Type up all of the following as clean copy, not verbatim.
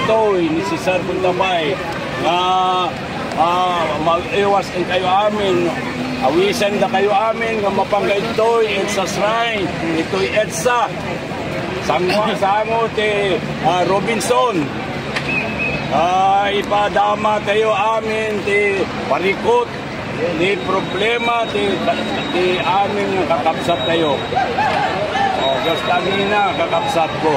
Toy ni si Sir Kuntabay nga mag-iwas kayo amin, awisan na kayo amin nga mapanggay Toy EDSA Shrine, ito'y EDSA sango ti Robinson, ipadama kayo amin ti parikot ni problema ti amin nga kakapsat kayo. Diyos kanina kakapsat ko,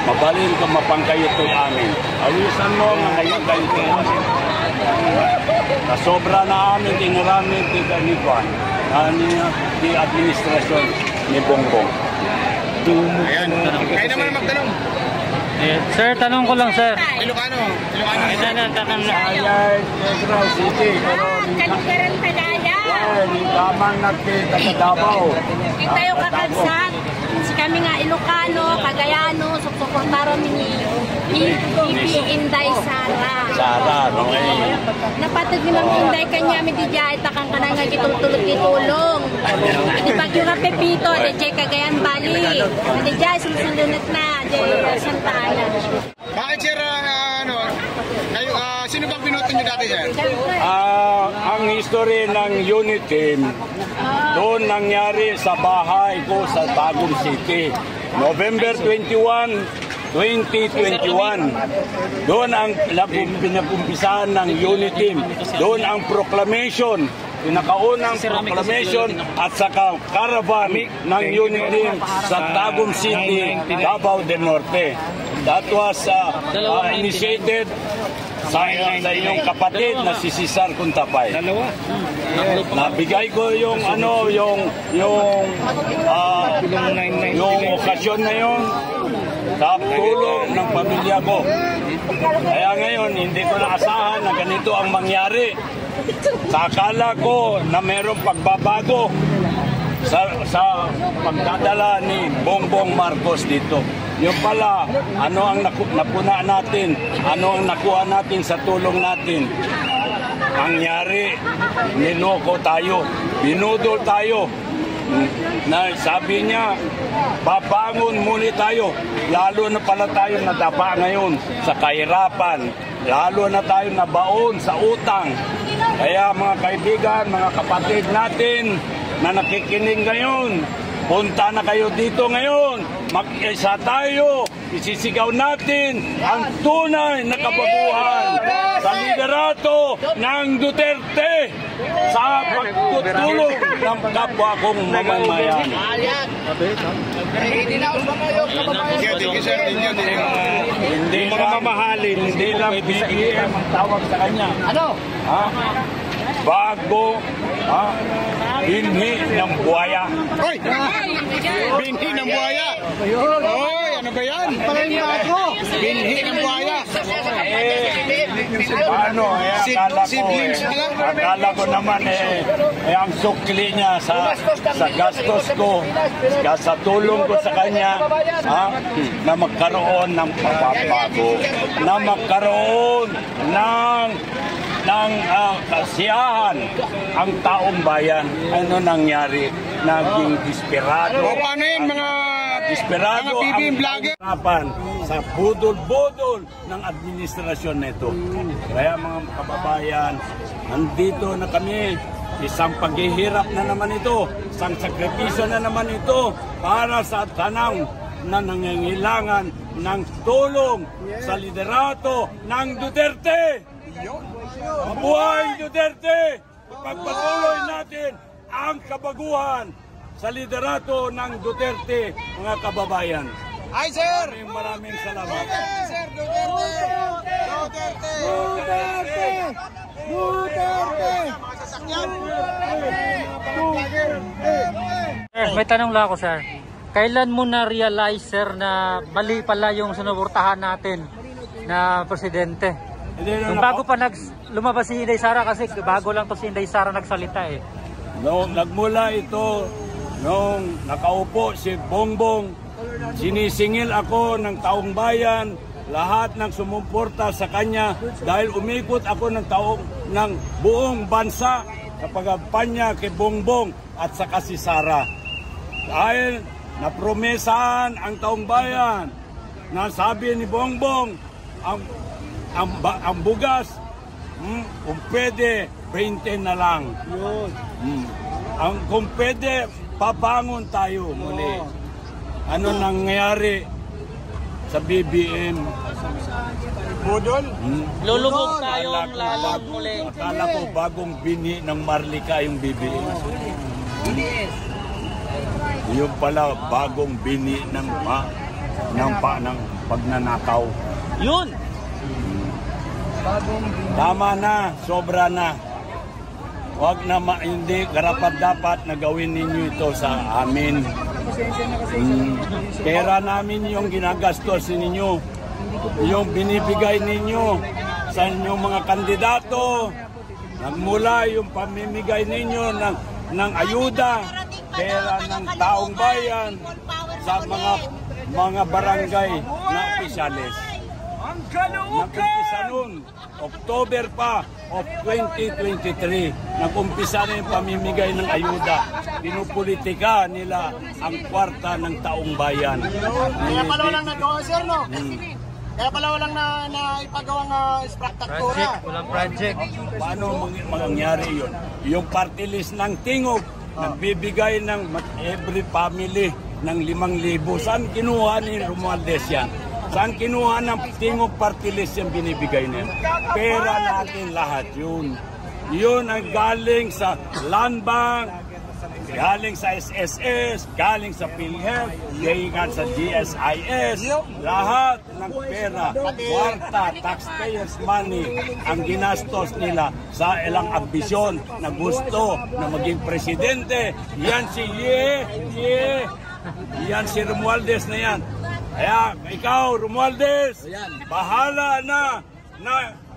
mabalin ka mapangkayo ito amin. Awisan mo nga kayo ito amin. Kasobra na amin, tingaramit di kanikuan di administrasyon ni Bongbong. Ayan, kayo naman magtanong. Sir, tanong ko lang, sir. Ilocano. Ayan, Quezon City. Kalikaran Padaya. Yung tamang nagkita sa Davao. Kita yung kakalsat. Si kami nga Ilocano, Cagayano, suportaro ni Inday Sara. Sara, no eh. Napatag ni Ma'am Inday kanya mi di jay takang kana nga gitulong. Di bagyo nga Pepito, di jay Cagayan Bali. Di jay sulusunod na jay Santa Ana. Bakit sir, kayo, sino bang binoto niyo dati sir? Ang history ng unit team, doon nangyari sa bahay ko sa Tagum City. November 21, 2021. Doon ang pinagumpisahan ng unit team. Doon ang proclamation, pinakaunang proclamation at saka caravan ng unit team sa Tagum City, Davao del Norte. That was initiated sa inyong kapatid na si Cesar Kuntabay. Nabigay ko yung okasyon na yun sa tulong ng pamilya ko. Kaya ngayon, hindi ko naasahan na ganito ang mangyari. Sa akala ko na mayroong pagbabago sa pagdadala ni Bongbong Marcos dito. Yung pala, ano ang napuna natin, ano ang nakuha natin sa tulong natin. Ang nangyari, niloko tayo, binudol tayo. Na sabi niya, babangon muli tayo. Lalo na pala tayo nadapa ngayon sa kahirapan. Lalo na tayo nabaon sa utang. Kaya mga kaibigan, mga kapatid natin na nakikinig ngayon, punta na kayo dito ngayon. Mag-isa tayo. Isisigaw natin ang tunay na kabaguhan sa liderato ng Duterte sa pagtutulong ng kapwa kong mamamayan. Hindi lang mamahalin, hindi lang BBM ang tawag sa kanya. Ano? Bago, binhi ng buhaya. Hoy! Binhi ng buhaya! Hoy! Ano ba yan? Binhi ng buhaya! Paano? Akala ko naman ang sukli niya sa gastos ko, sa tulong ko sa kanya, na magkaroon ng pagbabago, na magkaroon ng kasiyahan ang taong bayan. Ano nangyari? Naging desperado. Paano yun mga desperado PBM vlogger? Sa budol-budol ng administrasyon nito. Kaya mga kababayan, nandito na kami. Isang paghihirap na naman ito, isang sakripisyo na naman ito para sa tanang na nangangailangan ng tulong sa liderato ng Duterte. Mabuhay Duterte! Pagpatuloy natin ang kabaguhan sa liderato ng Duterte, mga kababayan. Hi sir! Maraming salamat. Sir Duterte! Duterte! Duterte! May tanong lang ako, sir. Kailan mo na-realize, sir, na mali pala yung sinuportahan natin na presidente? Yung bago pa lumabas si Inday Sara, kasi bago lang to si Inday Sara nagsalita eh. Nagmula ito nung nakaupo si Bongbong, sinisingil ako ng taong bayan, lahat ng sumuporta sa kanya dahil umikot ako ng buong bansa sa pagkampanya kay Bongbong at saka si Sara. Dahil napromesahan ang taong bayan nasabi ni Bongbong, ang bugas, kung pwede, 20 na lang. Kung pwede, pabangon tayo muli. Ano nangyayari sa BBM? Budol? Lulubog tayong lalog muli. Akala ko bagong bini ng Marlica yung BBM. Yung pala bagong bini ng pagnanakaw. Yun! Tama na, sobra na. Huwag na hindi karapat-dapat na gawin ninyo ito sa amin. Pera namin yung ginagastos ninyo, yung binibigay ninyo sa inyong mga kandidato. Nagmula yung pamimigay ninyo ng ayuda, pera ng taong bayan sa mga barangay na opisyalis. Nag-umpisa noon, October pa of 2023, nag-umpisa na yung pamimigay ng ayuda. Pinupolitika nila ang kwarta ng taong bayan. Kaya pala walang nagawa, sir, no? Kaya pala walang naipagawang struktura. Walang project. Paano mangyari yun? Yung party list ng Tingog, nagbibigay ng every family ng 5,000. Saan kinuha ni Romualdez yan? Saan kinuha ng Tingog party list yung binibigay niya? Pera natin lahat yun. Yun ang galing sa Land Bank, galing sa SSS, galing sa PhilHealth, galing sa GSIS, lahat ng pera, kwarta, taxpayers money, ang ginastos nila sa ilang ambisyon na gusto na maging presidente. Yan si yan si Romualdez na yan. Kaya ikaw, Romualdez, bahala na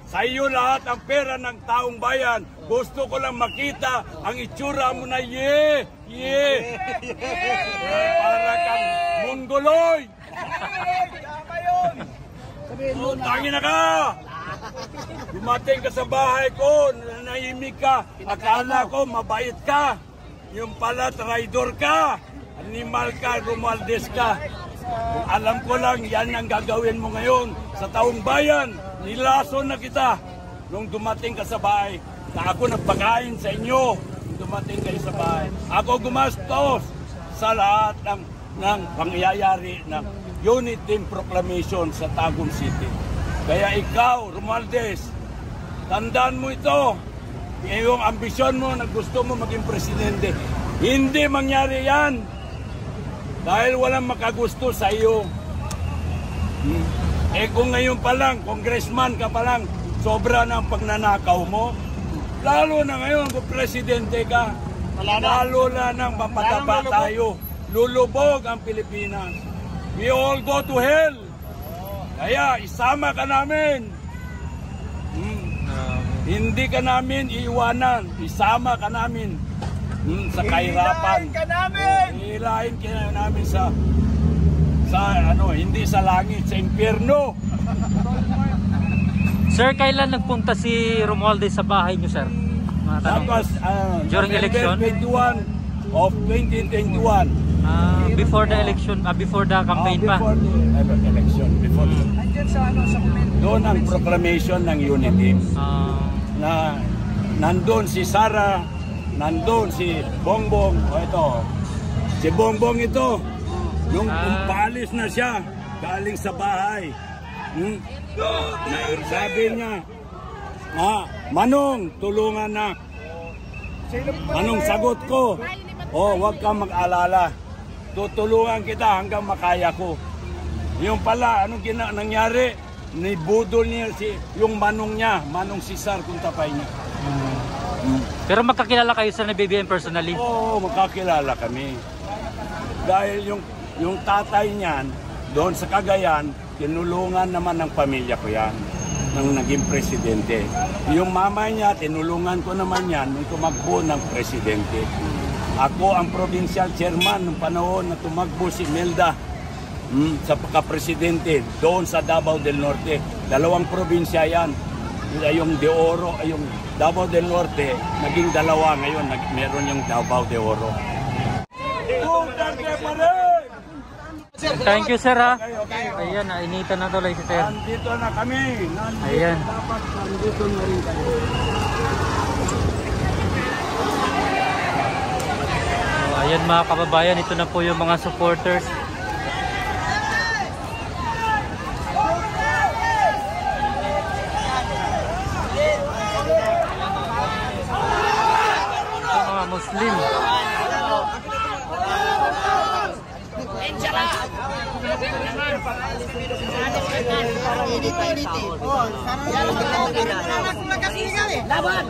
sa iyo lahat ang pera ng taong bayan. Gusto ko lang makita ang itsura mo na para kang Mongoloy. Tangin na ka! Dumating ka sa bahay ko, nanahimik ka. Akala ko mabait ka. Yung pala traidor ka. Animal ka, Romualdez ka. Kung alam ko lang, yan ang gagawin mo ngayon sa taong bayan. Nilason na kita nung dumating ka sa bahay. Na ako nagpakain sa inyo nung dumating kayo sa bahay. Ako gumastos sa lahat ng pangyayari ng Unity Team Proclamation sa Tagum City. Kaya ikaw, Romualdez, tandaan mo ito. Yung ambisyon mo na gusto mo maging presidente, hindi mangyari yan. Dahil walang makagusto sa iyo. Kung ngayon pa lang, congressman ka pa lang, sobra na ang pagnanakaw mo. Lalo na ngayon kung presidente ka, lalo na nang mapataba tayo. Lulubog ang Pilipinas. We all go to hell. Kaya isama ka namin. Hindi ka namin iiwanan. Isama ka namin. Sa kahirapan. Hihilahin ka namin sa hindi sa langit, sa impyerno. Sir, kailan nagpunta si Romualdez sa bahay niyo, sir? Tapos, during election? 21 of 2021. Before the election, before the campaign pa? Before the election. Doon ang proclamation ng Unity. Na nandun si Sara, nandun si Bongbong. Ito, si Bongbong ito. Nung umpalis na siya, galing sa bahay. Sabi niya, Manong, tulungan na. Manong, sagot ko. Huwag kang mag-alala. Tutulungan kita hanggang makaya ko. Yung pala, anong nangyari? Nibudol niya yung manong niya, Manong Cesar kung tapay niya. Pero magkakilala kayo sa BBM personally? Oo, magkakilala kami. Dahil yung tatay niyan, doon sa Cagayan, tinulungan naman ng pamilya ko yan, nang naging presidente. Yung mama niya, tinulungan ko naman yan nung tumakbo ng presidente. Ako ang provincial chairman nung panahon na tumakbo si Melda sa pagka-presidente doon sa Davao del Norte. 2 probinsya yan. Yung De Oro, yung Davao del Norte, naging 2 ngayon. Meron yung Davao de Oro. Thank you, sir, ha. Ayan, nainitan na tuloy si sir. Nandito na kami. Ayan. Dapat nandito na rin kayo. Ayan mga kababayan, ito na po yung mga supporters. Ito mga Muslim. Laban!